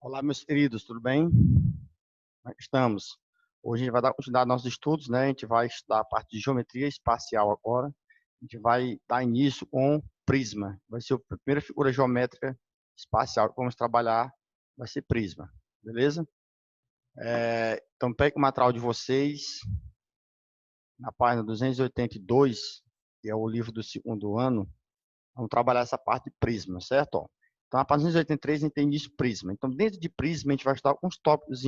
Olá, meus queridos, tudo bem? Como é que estamos? Hoje a gente vai dar continuidade aos nossos estudos, né? A gente vai estudar a parte de geometria espacial agora. A gente vai dar início com prisma. Vai ser a primeira figura geométrica espacial que vamos trabalhar, vai ser prisma, beleza? Então, pegue o material de vocês, na página 282, que é o livro do segundo ano, vamos trabalhar essa parte de prisma, certo? Ó, então, na página 283, a gente tem início prisma. Então, dentro de prisma, a gente vai estudar alguns tópicos,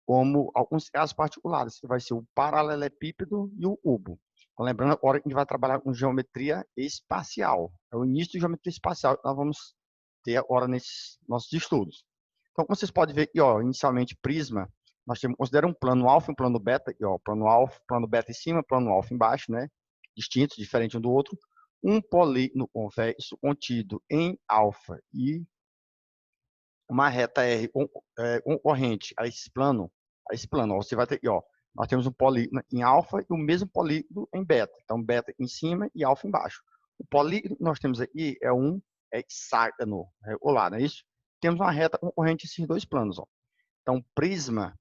como alguns casos particulares, que vai ser o paralelepípedo e o cubo. Então, lembrando agora que a gente vai trabalhar com geometria espacial. É o início de geometria espacial que nós vamos ter agora nesses nossos estudos. Então, como vocês podem ver aqui, ó, inicialmente prisma, nós temos, considera um plano alfa e um plano beta, aqui, ó, plano alfa, plano beta em cima, plano alfa embaixo, né? Distintos, diferente um do outro. Um polígono convexo contido em alfa e uma reta R concorrente a esse plano, ó, você vai ter aqui, ó, nós temos um polígono em alfa e o mesmo polígono em beta. Então, beta em cima e alfa embaixo. O polígono que nós temos aqui é um hexágono regular, não é isso? Temos uma reta concorrente a esses dois planos, ó. Então, prisma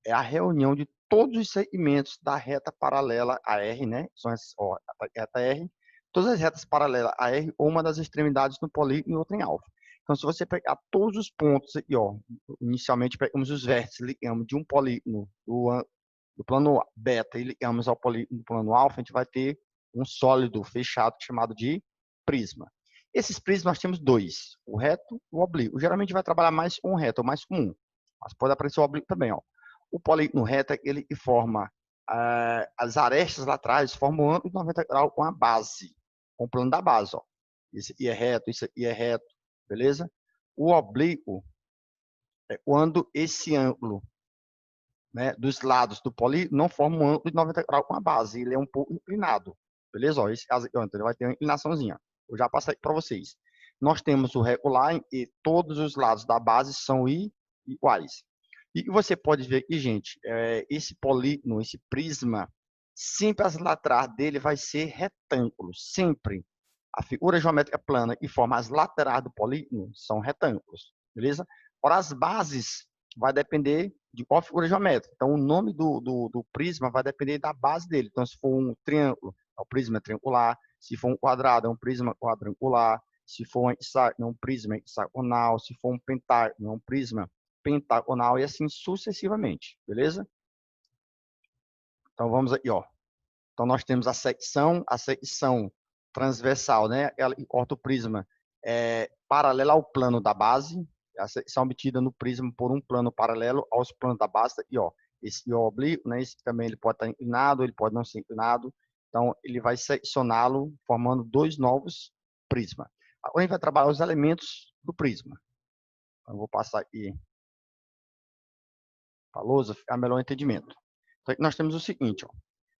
é a reunião de todos os segmentos da reta paralela a R, né? São essas, ó, a reta R, todas as retas paralelas a R, ou uma das extremidades no polígono e outra em alfa. Então, se você pegar todos os pontos aqui, ó, inicialmente pegamos os vértices, ligamos de um polígono do plano beta e ligamos ao polígono do plano alfa, a gente vai ter um sólido fechado chamado de prisma. Esses prismas nós temos dois, o reto e o oblíquo. Geralmente vai trabalhar mais com o reto, é o mais comum, mas pode aparecer o oblíquo também, ó. O polígono reto é aquele que forma as arestas laterais, formam um ângulo de 90 graus com a base, com o plano da base, ó. Isso aqui é reto, isso aqui é reto, beleza? O oblíquo é quando esse ângulo, né, dos lados do polígono não forma um ângulo de 90 graus com a base, ele é um pouco inclinado, beleza? Ó, esse caso aqui, ó, então ele vai ter uma inclinaçãozinha. Eu já passei para vocês. Nós temos o regular e todos os lados da base são iguais. E você pode ver aqui, gente, esse polígono, esse prisma, sempre as laterais dele vai ser retângulo, sempre. A figura geométrica plana que forma as laterais do polígono são retângulos, beleza? Para as bases, vai depender de qual figura geométrica. Então, o nome do prisma vai depender da base dele. Então, se for um triângulo, é um prisma triangular. Se for um quadrado, é um prisma quadrangular. Se for um hexágono, é um prisma hexagonal. Se for um pentágono, é um prisma pentagonal e assim sucessivamente, beleza? Então, vamos aqui, ó. Então, nós temos a secção transversal, né? Ela corta o prisma paralela ao plano da base, a secção obtida no prisma por um plano paralelo aos planos da base, e ó, esse oblíquo, né? Esse também ele pode estar inclinado, ele pode não ser inclinado, então ele vai seccioná-lo formando dois novos prismas. Agora a gente vai trabalhar os elementos do prisma. Então, eu vou passar aqui para a lousa, ficar melhor entendimento. Então, aqui nós temos o seguinte, ó.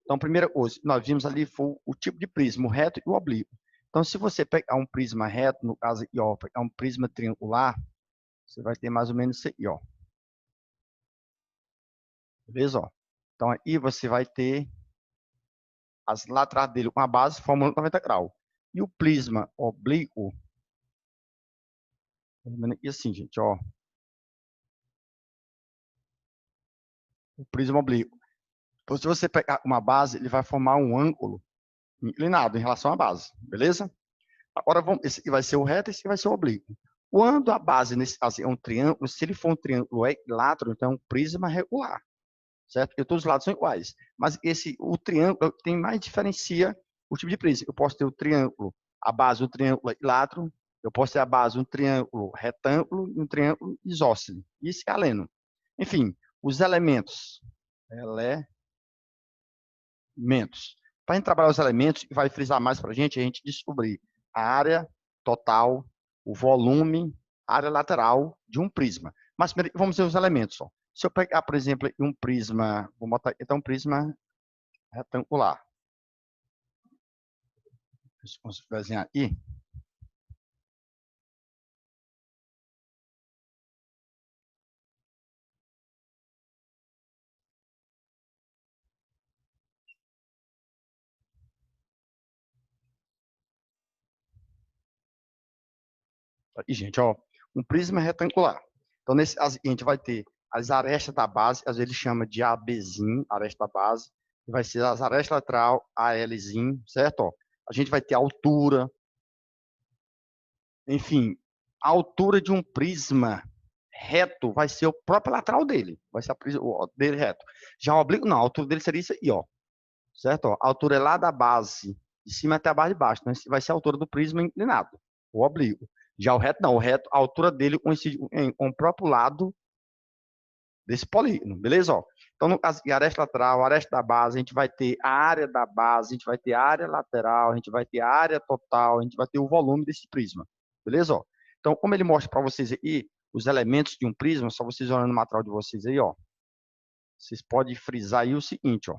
Então, primeira coisa, nós vimos ali foi o tipo de prisma, o reto e o oblíquo. Então, se você pegar um prisma reto, no caso aqui, ó, pegar um prisma triangular, você vai ter mais ou menos isso aqui, ó. Beleza? Ó? Então, aí você vai ter as laterais dele com a base formando 90 graus. E o prisma oblíquo, e assim, gente, ó. O prisma oblíquo. Então, se você pegar uma base, ele vai formar um ângulo inclinado em relação à base, beleza? Agora, esse aqui vai ser o reto e esse aqui vai ser o oblíquo. Quando a base, nesse caso, é um triângulo, se ele for um triângulo equilátero, então é um prisma regular, certo? Porque todos os lados são iguais. Mas o triângulo tem mais diferencia o tipo de prisma. Eu posso ter o triângulo, a base um triângulo equilátero, eu posso ter a base um triângulo retângulo e um triângulo isósceles, e escaleno. Enfim, os elementos. Para a gente trabalhar os elementos, vai frisar mais para a gente descobrir a área total, o volume, a área lateral de um prisma. Mas primeiro, vamos ver os elementos. Ó. Se eu pegar, por exemplo, um prisma, vou botar então um prisma retangular. Deixa eu conseguir desenhar aqui. Aqui, gente, ó, um prisma retangular. Então, a gente vai ter as arestas da base, às vezes chama de ABzinho, aresta da base, e vai ser as arestas lateral, ALzinho, certo? Ó, a gente vai ter a altura, enfim, a altura de um prisma reto vai ser o próprio lateral dele, vai ser o dele reto. Já o oblíquo, não, a altura dele seria isso aí, ó, certo? Ó, a altura é lá da base, de cima até a base de baixo, então esse vai ser a altura do prisma inclinado, o oblíquo. Já o reto, não, o reto, a altura dele coincide com o próprio lado desse polígono, beleza? Ó, então, no caso de aresta lateral, aresta da base, a gente vai ter a área da base, a gente vai ter a área lateral, a gente vai ter a área total, a gente vai ter o volume desse prisma, beleza? Ó, então, como ele mostra para vocês aí, os elementos de um prisma, só vocês olhando no material de vocês aí, ó, vocês podem frisar aí o seguinte, ó,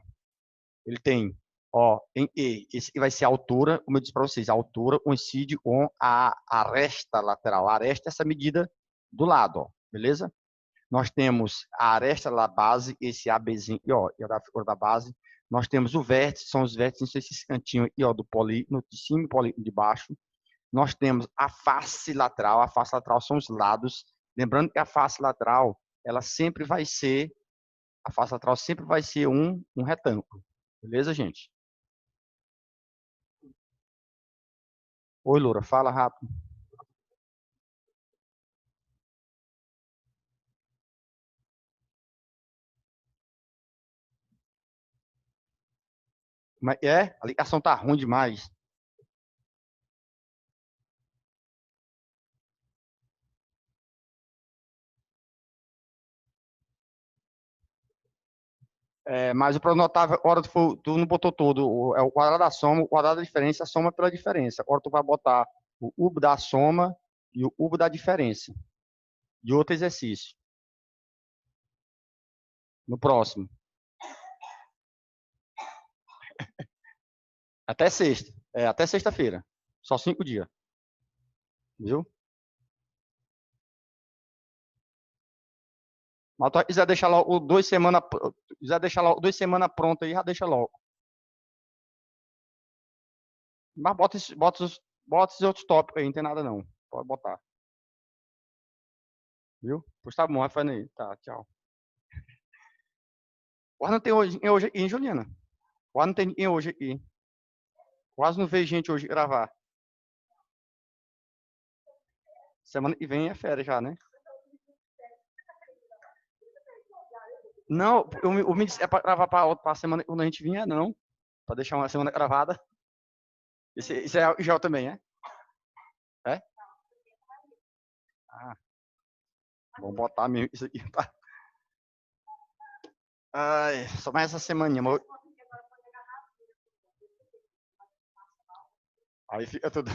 ele tem, ó, em E, esse vai ser a altura, como eu disse para vocês, a altura coincide com a aresta lateral, a aresta é essa medida do lado, ó, beleza? Nós temos a aresta da base, esse ABzinho, ó, e a figura da base. Nós temos o vértice, são os vértices, esses cantinhos aqui, ó, do polígono, de cima e polígono de baixo. Nós temos a face lateral são os lados. Lembrando que a face lateral, ela sempre vai ser, a face lateral sempre vai ser um retângulo. Beleza, gente? Oi, Loura, fala rápido. Como é que é? A ligação tá ruim demais. É, mas o pronotável, agora tu não botou todo, é o quadrado da soma, o quadrado da diferença, a soma pela diferença. Agora tu vai botar o cubo da soma e o cubo da diferença. De outro exercício. No próximo. Até sexta. É, até sexta-feira. Só 5 dias. Viu? Mas tu quiser deixar logo 2 semanas, quiser deixar logo 2 semanas pronto aí, já deixa logo. Mas bota esses outros tópicos aí, não tem nada não. Pode botar. Viu? Pois tá bom, vai fazendo aí. Tá, tchau. Quase não tem hoje aqui, hein, Juliana? Quase não tem ninguém hoje aqui. Quase não vejo gente hoje gravar. Semana que vem é férias já, né? Não, o me disse é para gravar para semana quando a gente vinha, não. Para deixar uma semana gravada. Isso é o Gel também, é? É? Ah, vamos botar mesmo isso aqui. Tá? Ai, só mais essa semaninha, amor. Aí fica tudo.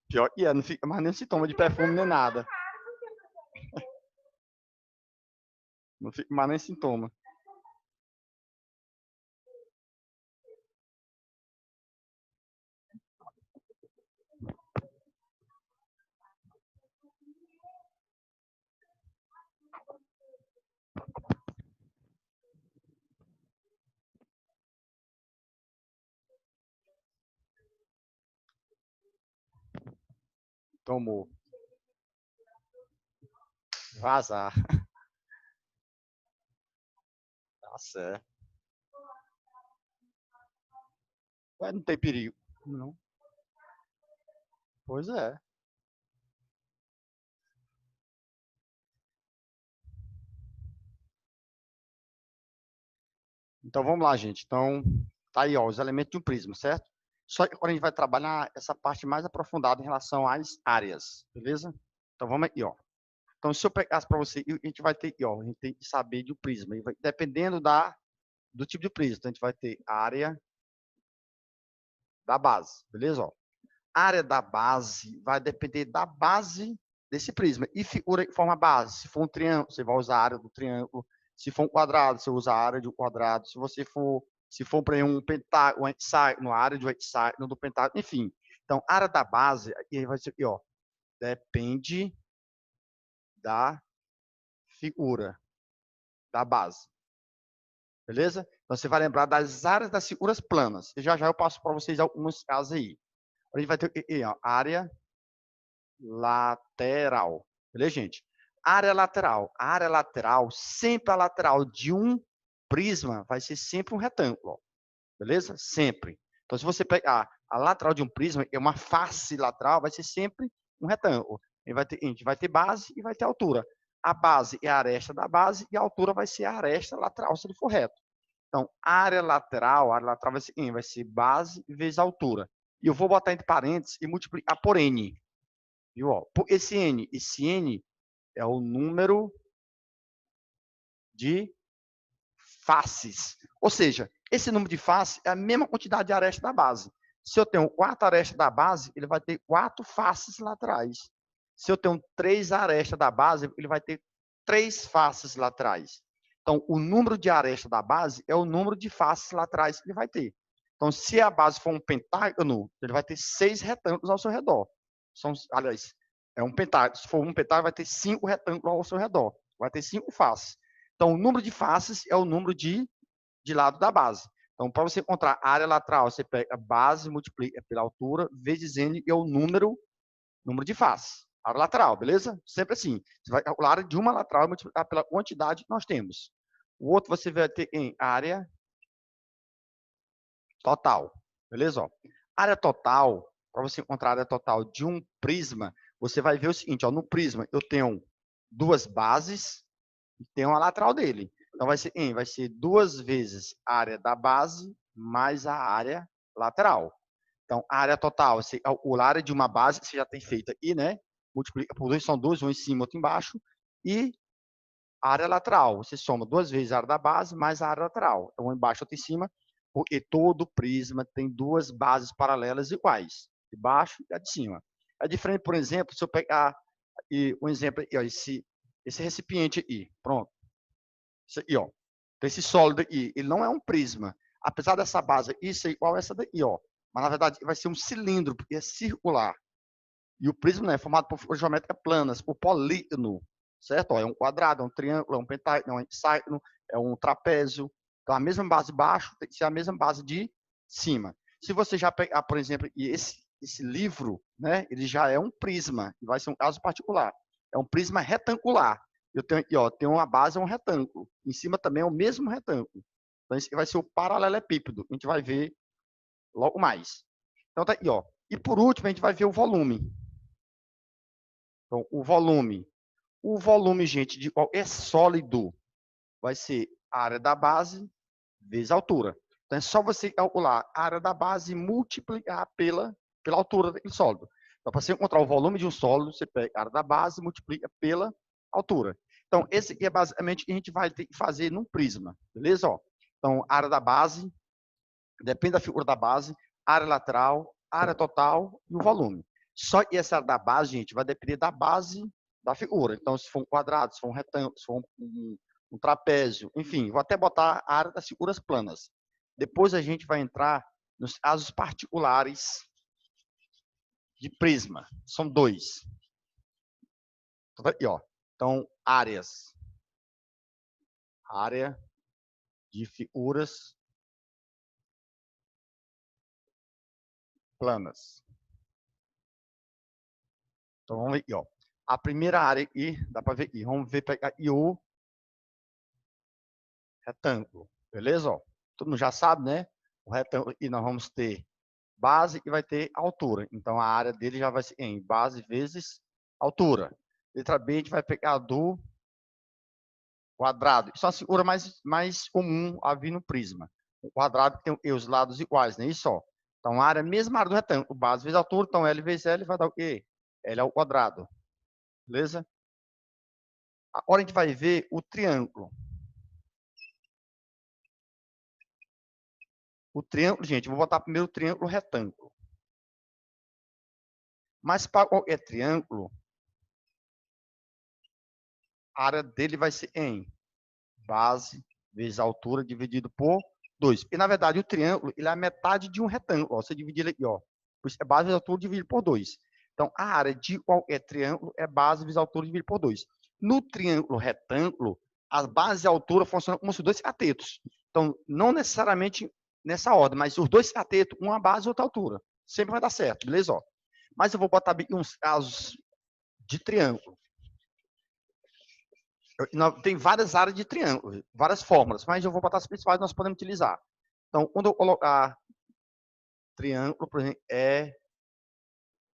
Pior que é, não fica mais nem sintoma de perfume nem nada. Não fica mais nem sintoma. Tomou. Vazar. Tá certo. Ué, não tem perigo. Não. Pois é. Então vamos lá, gente. Então, tá aí, ó, os elementos de um prisma, certo? Só que agora a gente vai trabalhar essa parte mais aprofundada em relação às áreas, beleza? Então vamos aqui, ó. Então, se eu pegasse para você, a gente vai ter, ó, a gente tem que saber de um prisma. E dependendo do tipo de prisma, então a gente vai ter área da base, beleza? Ó, a área da base vai depender da base desse prisma. E figura que forma a base. Se for um triângulo, você vai usar a área do triângulo. Se for um quadrado, você usa a área do quadrado. Se for para um pentágono, um hexágono, a área do hexágono, do pentágono, enfim. Então, a área da base, aí vai ser aqui, ó, depende da figura da base. Beleza? Então, você vai lembrar das áreas das figuras planas. E já eu passo para vocês alguns casos aí. A gente vai ter ó, área lateral. Beleza, gente? Área lateral. A área lateral, sempre a lateral de um prisma vai ser sempre um retângulo, ó. Beleza? Sempre. Então, se você pegar a lateral de um prisma, é uma face lateral, vai ser sempre um retângulo. A gente vai ter base e vai ter altura. A base é a aresta da base e a altura vai ser a aresta lateral, se ele for reto. Então, a área lateral vai ser base vezes altura. E eu vou botar entre parênteses e multiplicar por N. Viu? Ó, esse N é o número de faces. Ou seja, esse número de faces é a mesma quantidade de aresta da base. Se eu tenho 4 arestas da base, ele vai ter 4 faces laterais. Se eu tenho 3 arestas da base, ele vai ter 3 faces laterais. Então, o número de arestas da base é o número de faces laterais que ele vai ter. Então, se a base for um pentágono, ele vai ter 6 retângulos ao seu redor. Aliás, é um pentágono. Se for um pentágono, vai ter 5 retângulos ao seu redor. Vai ter 5 faces. Então, o número de faces é o número de lado da base. Então, para você encontrar a área lateral, você pega a base, multiplica pela altura, vezes N, é o número de faces. Área lateral, beleza? Sempre assim. Você vai calcular a área de uma lateral e multiplicar pela quantidade que nós temos. O outro você vai ter em área total. Beleza? Ó. Área total, para você encontrar a área total de um prisma, você vai ver o seguinte, ó, no prisma eu tenho duas bases e tenho a lateral dele. Então, vai ser 2 vezes a área da base mais a área lateral. Então, a área total, a área de uma base, você já tem feito aqui, né? Multiplica por 2, são 2, um em cima, outro embaixo. E a área lateral, você soma 2 vezes a área da base mais a área lateral. Então, um embaixo, outro em cima, porque todo prisma tem 2 bases paralelas iguais, de baixo e a de cima. É diferente, por exemplo, se eu pegar um exemplo, esse recipiente aqui, pronto. Isso aqui, ó. Esse sólido aqui, ele não é um prisma. Apesar dessa base aqui ser igual a essa daqui, ó. Mas, na verdade, vai ser um cilindro, porque é circular. E o prisma, né, é formado por figuras geométricas planas, por polígono, certo? Ó, é um quadrado, é um triângulo, é um pentágono, é um hexágono, é um trapézio. Então, a mesma base de baixo tem que ser a mesma base de cima. Se você já pegar, por exemplo, esse livro, né, ele já é um prisma, e vai ser um caso particular. É um prisma retangular. Eu tenho aqui, ó, tem uma base, é um retângulo. Em cima também é o mesmo retângulo. Então, esse vai ser o paralelepípedo. A gente vai ver logo mais. Então, tá aqui, ó. E por último, a gente vai ver o volume. Então, o volume, gente, de qualquer sólido vai ser a área da base vezes a altura. Então, é só você calcular a área da base e multiplicar pela altura daquele sólido. Então, para você encontrar o volume de um sólido, você pega a área da base e multiplica pela altura. Então, esse aqui é basicamente o que a gente vai ter que fazer num prisma, beleza? Ó, então, a área da base, depende da figura da base, área lateral, área total e o volume. Só que essa área da base, gente, vai depender da base da figura. Então, se for um quadrado, se for um retângulo, se for um trapézio, enfim, vou até botar a área das figuras planas. Depois a gente vai entrar nos casos particulares de prisma. São 2. Então, aqui, ó. Então, áreas. Área de figuras planas. Então, vamos ver aqui, ó. A primeira área aqui, dá para ver aqui. Vamos ver pegar aqui o retângulo. Beleza? Ó. Todo mundo já sabe, né? O retângulo aqui nós vamos ter base e vai ter altura. Então, a área dele já vai ser em base vezes altura. Letra B, a gente vai pegar do quadrado. Isso é a figura mais comum a vir no prisma. O quadrado tem os lados iguais, não é isso? Ó. Então, a área, mesma área do retângulo, base vezes altura, então L vezes L vai dar o quê? L ao quadrado. Beleza? Agora a gente vai ver o triângulo. O triângulo, gente, vou botar primeiro o triângulo retângulo. Mas para qualquer triângulo, a área dele vai ser em base vezes altura dividido por 2. E, na verdade, o triângulo ele é a metade de um retângulo. Ó. Você divide ele aqui, ó. É base vezes altura dividido por 2. Então, a área de qualquer triângulo é base vezes altura dividido por 2. No triângulo retângulo, a base e a altura funcionam como se 2 catetos. Então, não necessariamente nessa ordem, mas os 2 catetos, uma base e outra altura. Sempre vai dar certo, beleza? Ó. Mas eu vou botar uns casos de triângulo. Tem várias áreas de triângulo, várias fórmulas, mas eu vou botar as principais que nós podemos utilizar. Então, quando eu colocar triângulo, por exemplo, é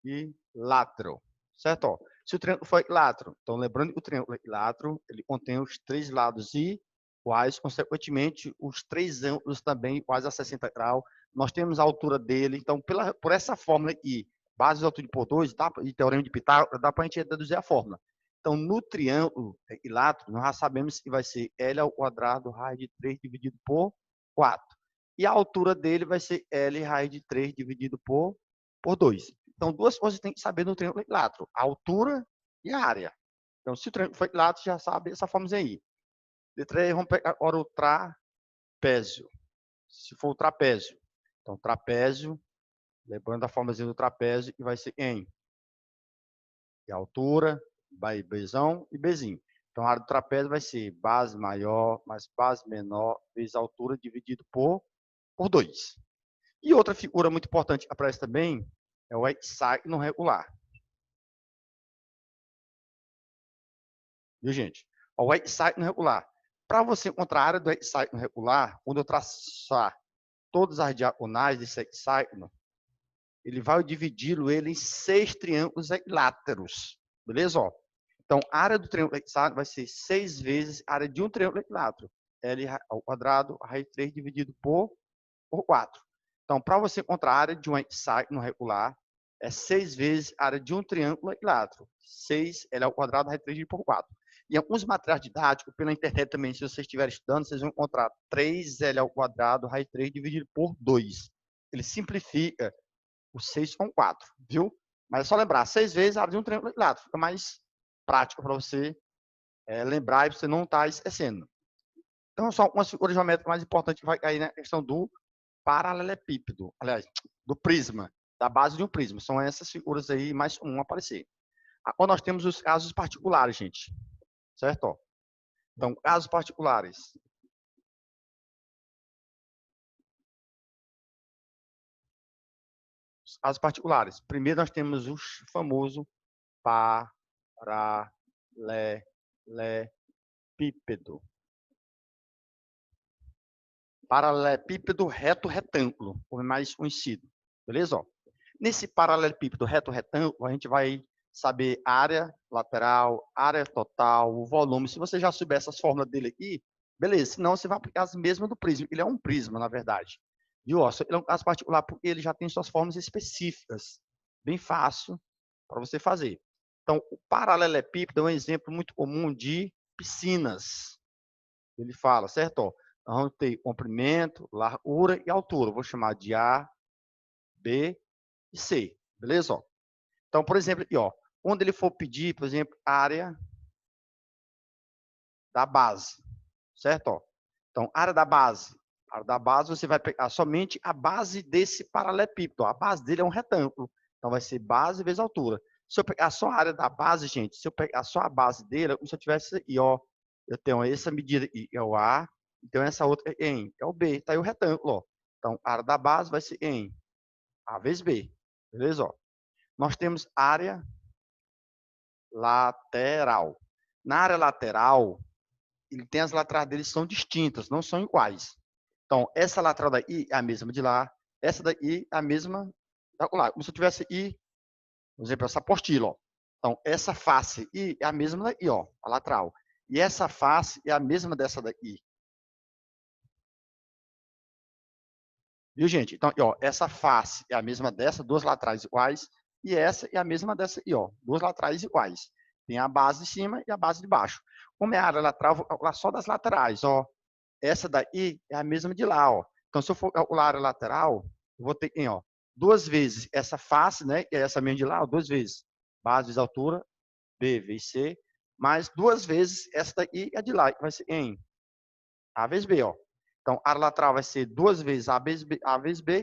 equilátero, certo? Ó, se o triângulo for equilátero, então lembrando que o triângulo equilátero, ele contém os três lados iguais, consequentemente, os três ângulos também iguais a 60 graus. Nós temos a altura dele, então, por essa fórmula aqui, base de altura por 2, e teorema de Pitágoras, dá para a gente deduzir a fórmula. Então, no triângulo equilátero, nós já sabemos que vai ser L ao quadrado, raiz de 3 dividido por 4. E a altura dele vai ser L raiz de 3 dividido por 2. Então, duas coisas que tem que saber no triângulo equilátero: a altura e a área. Então, se o triângulo for equilátero, já sabe essa fórmula aí. Letra E, vamos pegar agora o trapézio. Se for o trapézio, então trapézio, lembrando a fórmula do trapézio, que vai ser em a altura, vai Bzão e Bzinho. Então, a área do trapézio vai ser base maior mais base menor vezes a altura dividido por 2. E outra figura muito importante que aparece também é o hexágono regular. Viu, gente? O hexágono regular. Para você encontrar a área do hexágono regular, quando eu traçar todas as diagonais desse hexágono, ele vai dividi-lo em 6 triângulos equiláteros. Beleza? Ó. Então, a área do triângulo hexágono vai ser 6 vezes a área de um triângulo equilátero. L ao quadrado, raiz de 3 dividido por 4. Então, para você encontrar a área de um hexágono regular, é 6 vezes a área de um triângulo equilátero. 6 L ao quadrado, raiz de 3 dividido por 4. E alguns materiais didáticos, pela internet também, se vocês estiverem estudando, vocês vão encontrar 3L ao quadrado, raiz de 3 dividido por 2. Ele simplifica o 6 com 4, viu? Mas é só lembrar, 6 vezes a área de um triângulo equilátero. Fica mais prático para você lembrar e você não estar esquecendo. Então, só uma figura geométrica mais importante que vai cair na questão do paralelepípedo, aliás, do prisma, da base de um prisma. São essas figuras aí, mais um aparecer. Agora nós temos os casos particulares, gente. Certo? Então, casos particulares. Os casos particulares. Primeiro nós temos o famoso paralelepípedo. Paralelepípedo reto-retângulo, como é mais conhecido. Beleza? Ó. Nesse paralelepípedo reto-retângulo, a gente vai saber área lateral, área total, o volume. Se você já souber essas fórmulas dele aqui, beleza. Senão, você vai aplicar as mesmas do prisma. Ele é um prisma, na verdade. Viu? Ele é um caso particular porque ele já tem suas formas específicas. Bem fácil para você fazer. Então, o paralelepípedo é um exemplo muito comum de piscinas. Ele fala, certo? Ó, nós vamos ter comprimento, largura e altura. Vou chamar de A, B e C. Beleza? Ó. Então, por exemplo, aqui, ó, quando ele for pedir, por exemplo, área da base. Certo? Ó. Então, área da base. A área da base, você vai pegar somente a base desse paralelepípedo. A base dele é um retângulo. Então, vai ser base vezes altura. Se eu pegar só a área da base, gente, se eu pegar só a base dele, como se eu tivesse aqui, ó, eu tenho essa medida aqui, é o A, então essa outra é o B, tá aí o retângulo, ó. Então, a área da base vai ser em A vezes B, beleza? Ó. Nós temos área lateral. Na área lateral, ele tem as laterais deles são distintas, não são iguais. Então, essa lateral daí é a mesma de lá, essa daí é a mesma da lá. Como se eu tivesse I, por exemplo, essa apostila, ó. Então, essa face I é a mesma daqui, ó, a lateral. E essa face é a mesma dessa daqui. Viu, gente? Então, ó, essa face é a mesma dessa, duas laterais iguais, e essa é a mesma dessa aqui, ó, duas laterais iguais. Tem a base de cima e a base de baixo. Como é a área lateral, vou calcular só das laterais, ó. Essa daí é a mesma de lá, ó. Então, se eu for calcular a área lateral, eu vou ter, ó, duas vezes essa face, né, que é essa mesma de lá, ó, duas vezes base vezes altura, B vezes C, mais duas vezes essa daqui é de lá, que vai ser em A vezes B, ó. Então, a área lateral vai ser duas vezes A vezes B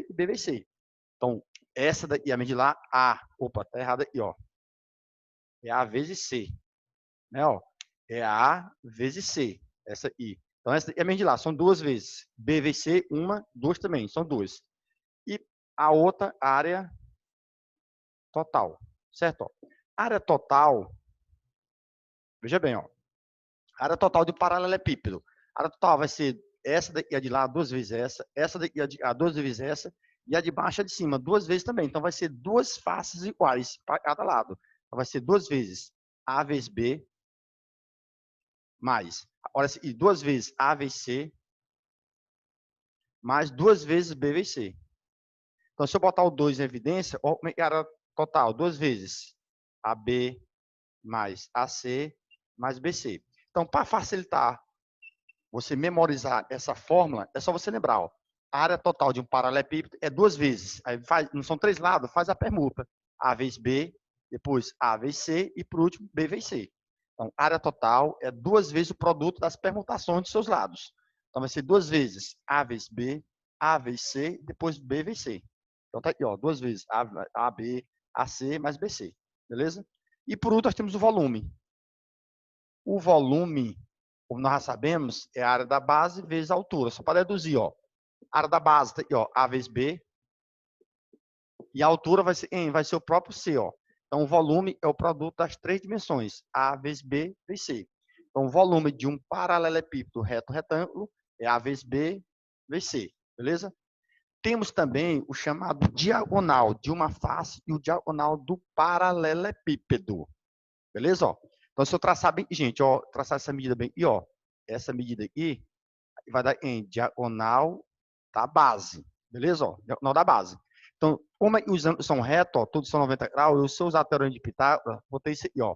e B vezes C. Então, essa daqui, a medida lá, A. Opa, tá errado aqui, ó. É A vezes C. Né, ó? É A vezes C. Essa I. Então, essa é a medida lá, são duas vezes. B vezes C, uma, duas também, são duas. E a outra, área total. Certo? Ó. Área total, veja bem, ó. Área total de paralelepípedo. A área total vai ser essa daqui, a de lá, duas vezes essa daqui, a de cá, duas vezes essa, e a de baixo, a de cima, duas vezes também. Então, vai ser duas faces iguais para cada lado. Então, vai ser duas vezes A vezes B, mais, olha, e duas vezes A vezes C, mais duas vezes B vezes C. Então, se eu botar o 2 em evidência, olha como é que era total, duas vezes AB mais AC mais BC. Então, para facilitar você memorizar essa fórmula, é só você lembrar, ó, a área total de um paralelepípedo é duas vezes. Aí faz, não são três lados, faz a permuta. A vezes B, depois A vezes C e, por último, B vezes C. Então, área total é duas vezes o produto das permutações de seus lados. Então, vai ser duas vezes A vezes B, A vezes C, depois B vezes C. Então, tá aqui, ó, duas vezes A, B, AC mais BC. Beleza? E, por último, nós temos o volume. O volume, como nós já sabemos, é a área da base vezes a altura. Só para deduzir, ó. A área da base, tá aqui, ó, A vezes B. E a altura vai ser o próprio C, ó. Então, o volume é o produto das três dimensões, A vezes B vezes C. Então, o volume de um paralelepípedo reto-retângulo é A vezes B vezes C. Beleza? Temos também o chamado diagonal de uma face e o diagonal do paralelepípedo. Beleza? Ó. Então, se eu traçar bem, gente, ó, traçar essa medida bem, e ó, essa medida aqui vai dar em diagonal da base. Beleza? Ó, diagonal da base. Então, como os ângulos são retos, ó, todos são 90 graus, eu, se eu usar a teorema de Pitágoras, botei isso aqui, ó.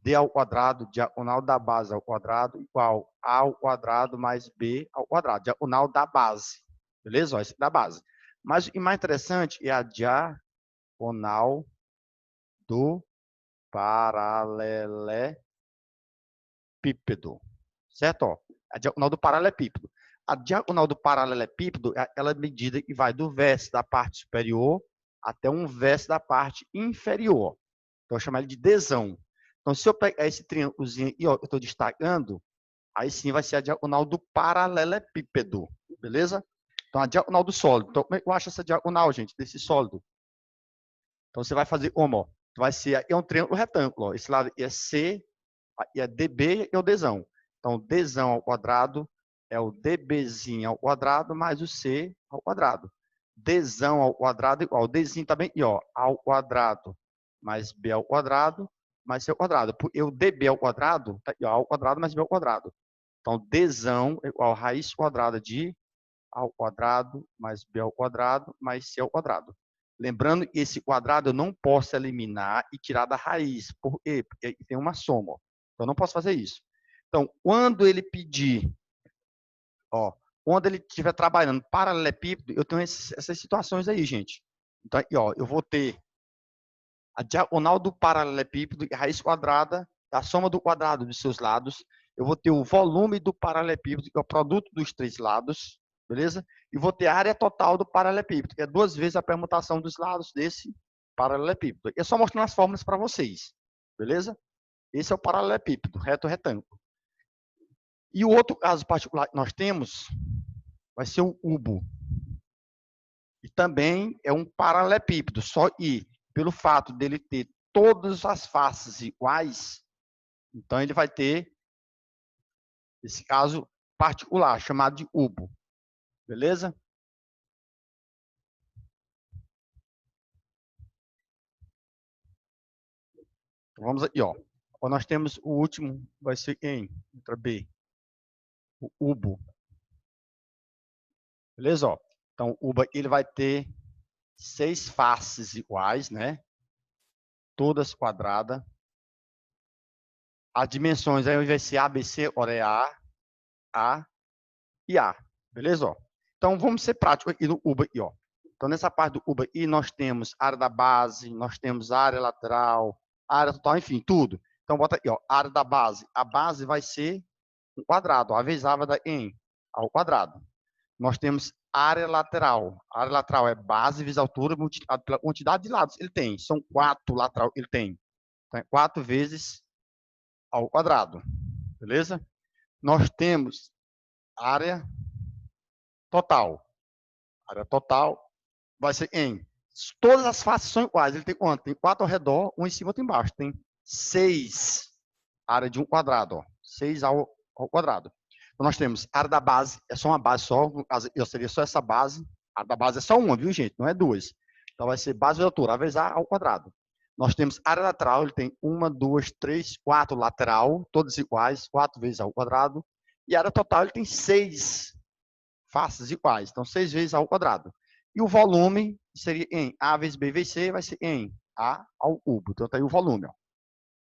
D ao quadrado, diagonal da base ao quadrado, igual A ao quadrado mais B ao quadrado, diagonal da base. Beleza? Ó, esse da base. Mas o mais interessante é a diagonal do paralelepípedo. Certo? Ó, a diagonal do paralelepípedo. A diagonal do paralelepípedo é aquela medida que vai do vértice da parte superior até um vértice da parte inferior. Então, eu chamo ele de desão. Então, se eu pegar esse triângulozinho aqui, ó, eu estou destacando, aí sim vai ser a diagonal do paralelepípedo. Beleza? Então, a diagonal do sólido. Então, como é que eu acho essa diagonal, gente, desse sólido? Então, você vai fazer como? Ó, vai ser, é um triângulo retângulo. Ó. Esse lado é C, e é dB e é o Dzão. Então, Dzão ao quadrado é o dBzinho ao quadrado mais o C ao quadrado. Dzão ao quadrado igual. Dzinho também, e ó, ao quadrado mais B ao quadrado mais C ao quadrado. Porque o dB ao quadrado, tá, ao quadrado mais B ao quadrado. Então, Dzão é igual a raiz quadrada de ao quadrado mais B ao quadrado mais C ao quadrado. Lembrando que esse quadrado eu não posso eliminar e tirar da raiz. Por quê? Porque tem uma soma. Então, eu não posso fazer isso. Então, quando ele pedir, ó, quando ele estiver trabalhando paralelepípedo, eu tenho essas situações aí, gente. Então, aqui, ó, eu vou ter a diagonal do paralelepípedo e a raiz quadrada da soma do quadrado dos seus lados. Eu vou ter o volume do paralelepípedo, que é o produto dos três lados, beleza? E vou ter a área total do paralelepípedo, que é duas vezes a permutação dos lados desse paralelepípedo. É só mostrando as fórmulas para vocês, beleza? Esse é o paralelepípedo, reto-retângulo. E o outro caso particular que nós temos vai ser o cubo. E também é um paralelepípedo, só que pelo fato dele ter todas as faces iguais, então ele vai ter esse caso particular, chamado de cubo. Beleza? Então, vamos aqui, ó. Então, nós temos o último, vai ser quem? Letra B. O cubo. Beleza? Ó. Então, o cubo ele vai ter 6 faces iguais, né? Todas quadradas. As dimensões aí vai ser ABC, ora é A e A. Beleza? Ó. Então, vamos ser práticos aqui no cubo aqui, ó. Então, nessa parte do cubo aqui, nós temos área da base, nós temos área lateral, área total, enfim, tudo. Então, bota aqui, ó, área da base. A base vai ser um quadrado, a vezes A vai dar em ao quadrado. Nós temos área lateral. A área lateral é base vezes altura multiplicado pela quantidade de lados que ele tem. São 4 lateral que ele tem. Então, é 4 vezes ao quadrado. Beleza? Nós temos área total. A área total vai ser em. Todas as faces são iguais. Ele tem quanto? Tem 4 ao redor, um em cima, outro embaixo. Tem 6 área de 1 quadrado, ó, 6 ao quadrado. Então, nós temos área da base, é só uma base só, eu seria só essa base. A da base é só uma, viu, gente? Não é duas. Então, vai ser base vezes altura, vezes A ao quadrado. Nós temos área lateral, ele tem 1, 2, 3, 4 lateral, todas iguais, 4 vezes A ao quadrado. E a área total, ele tem 6 faces iguais, então 6 vezes A ao quadrado. E o volume seria em A vezes B vezes C, vai ser em A ao cubo. Então, tá aí o volume, ó.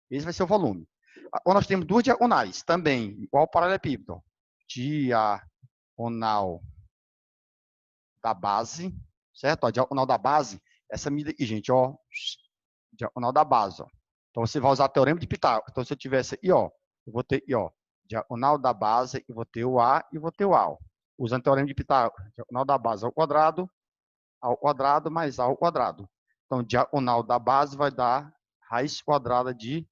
Esse vai ser o volume. Agora nós temos duas diagonais, também, igual ao paralelepípedo. Diagonal da base, certo? A diagonal da base, essa medida aqui, gente, ó. Diagonal da base, ó. Então, você vai usar o teorema de Pitágoras. Então, se eu tivesse aqui, ó, eu vou ter, ó, diagonal da base, e vou ter o A e vou ter o A, ó. Usando o teorema de Pitágoras. Diagonal da base ao quadrado mais A ao quadrado. Então, diagonal da base vai dar raiz quadrada de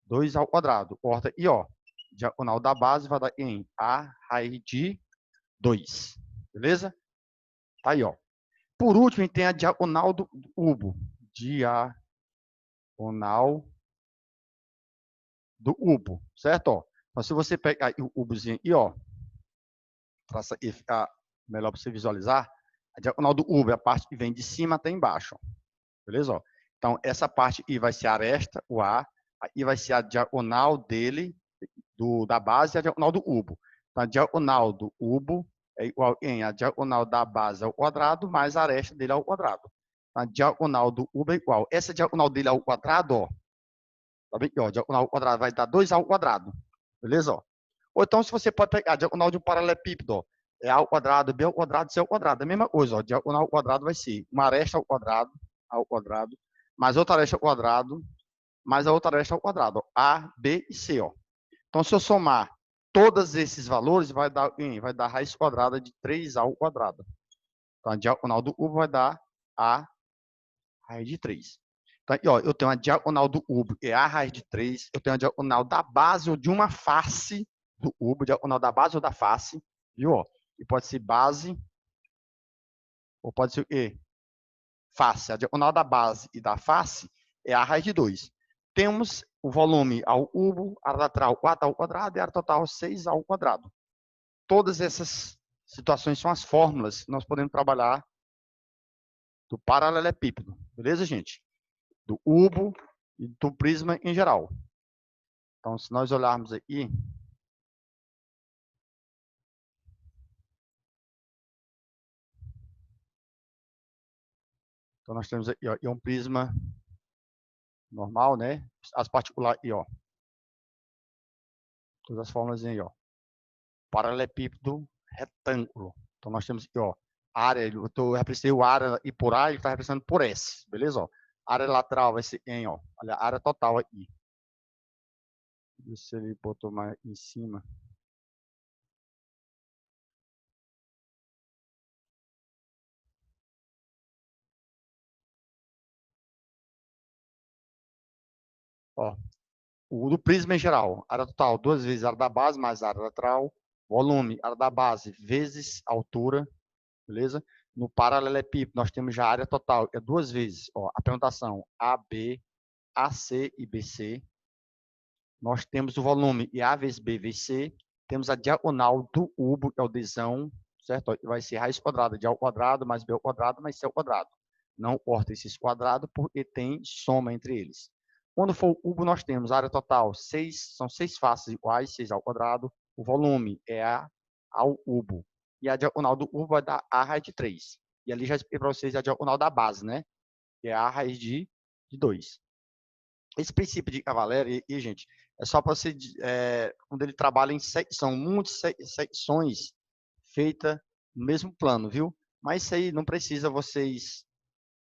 2 ao quadrado. Corta e ó, diagonal da base vai dar em A raiz de 2. Beleza? Tá aí, ó. Por último, a gente tem a diagonal do cubo. Diagonal do cubo, certo? Ó. Então, se você pegar o cubozinho aqui, ó, traça e ficar melhor para você visualizar, a diagonal do cubo é a parte que vem de cima até embaixo. Ó. Beleza? Ó. Então, essa parte aí vai ser a aresta, o A, aí vai ser a diagonal dele, da base, e a diagonal do cubo. Então, a diagonal do cubo é igual a diagonal da base ao quadrado, mais a aresta dele ao quadrado. A diagonal do cubo é igual. Essa diagonal dele ao quadrado, ó, tá bem? Ó, diagonal ao quadrado vai dar 2 ao quadrado. Beleza? Ó. Ou então, se você pode pegar a diagonal de um paralelepípedo, ó, é A ao quadrado, B ao quadrado, C ao quadrado. A mesma coisa, ó, diagonal ao quadrado vai ser uma aresta ao quadrado, mais outra aresta ao quadrado, mais a outra aresta ao quadrado. Ó, A, B e C. Ó. Então, se eu somar todos esses valores, vai dar raiz quadrada de 3A ao quadrado. Então, a diagonal do cubo vai dar A raiz de 3. Então, ó, eu tenho a diagonal do cubo, é A raiz de 3. Eu tenho a diagonal da base ou de uma face do cubo, diagonal da base ou da face, viu? Ó, e pode ser base ou pode ser o quê? Face. A diagonal da base e da face é A raiz de 2. Temos o volume ao cubo, a área lateral 4 ao quadrado e a área total 6 ao quadrado. Todas essas situações são as fórmulas que nós podemos trabalhar do paralelepípedo. Beleza, gente? Do cubo e do prisma em geral. Então, se nós olharmos aqui, então nós temos aqui, ó, um prisma normal, né? As particulares, aí, ó. Todas as fórmulas aí, ó. Paralelepípedo retângulo. Então, nós temos aqui, ó, área, eu representei o área e por A, ele está representando por S, beleza? Ó. Área lateral vai ser em, ó, olha, a área total aqui. Se ele botou mais em cima. Ó, o do prisma em geral, área total, 2 vezes a área da base mais a área lateral, volume, área da base vezes altura, beleza? No paralelepípedo, nós temos já a área total, é 2 vezes, ó, a permutação AB, AC e BC. Nós temos o volume e A vezes B vezes C. Temos a diagonal do cubo, que é o desão, certo? Vai ser raiz quadrada de A ao quadrado mais B ao quadrado mais C ao quadrado. Não corta esses quadrados porque tem soma entre eles. Quando for o cubo, nós temos a área total, são 6 faces iguais, 6 ao quadrado. O volume é A ao cubo. E a diagonal do cubo vai dar A raiz de 3. E ali já expliquei para vocês a diagonal da base, né? Que é A raiz de 2. Esse princípio de Cavalieri, gente, é só para você, quando ele trabalha em secção, muitas secções feitas no mesmo plano, viu? Mas isso aí não precisa vocês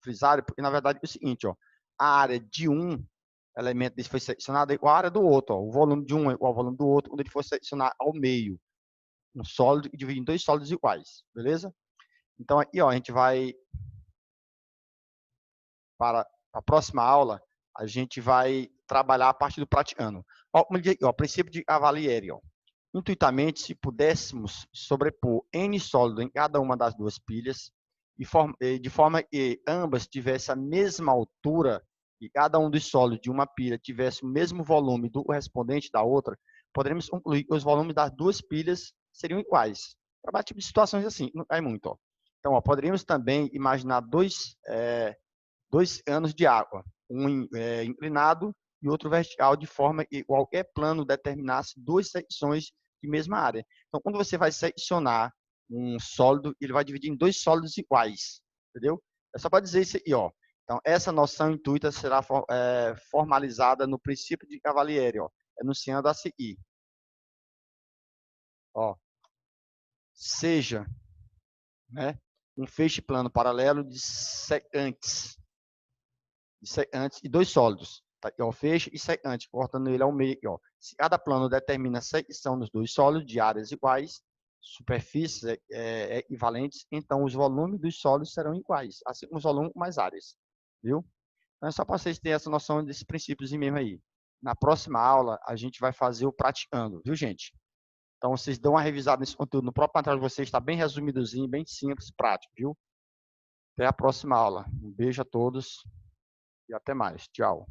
frisarem, porque na verdade é o seguinte, ó, a área de um elemento desse foi seccionada é igual a área do outro, ó, o volume de um é igual ao volume do outro, quando ele for seccionar ao meio, um sólido e dividir em 2 sólidos iguais, beleza? Então aqui, ó, a gente vai para a próxima aula, a gente vai trabalhar a parte do pratiano. Ó, princípio de Cavalieri. Ó. Intuitamente, se pudéssemos sobrepor N sólido em cada uma das duas pilhas, de forma que ambas tivessem a mesma altura e cada um dos sólidos de uma pilha tivesse o mesmo volume do correspondente da outra, poderíamos concluir que os volumes das duas pilhas seriam iguais. Para tipo de situações assim, não cai muito. Ó. Então, ó, poderíamos também imaginar dois canos de água, um inclinado e outro vertical, de forma que qualquer plano determinasse duas secções de mesma área. Então, quando você vai seccionar um sólido, ele vai dividir em dois sólidos iguais, entendeu? É só para dizer isso aqui, ó. Então, essa noção intuita será formalizada no princípio de Cavalieri, ó, enunciando a seguir. Ó, seja, né, um feixe plano paralelo de secantes e dois sólidos. Tá aqui, ó, feixe e secante, cortando ele ao meio. Aqui, ó. Se cada plano determina a secção dos dois sólidos de áreas iguais, superfícies equivalentes, então os volumes dos sólidos serão iguais, assim como os volumes mais áreas. Viu? Então é só para vocês terem essa noção desses princípios mesmo aí. Na próxima aula, a gente vai fazer o praticando, viu, gente? Então, vocês dão uma revisada nesse conteúdo. No próprio material de vocês está bem resumidozinho, bem simples, prático, viu? Até a próxima aula. Um beijo a todos e até mais. Tchau.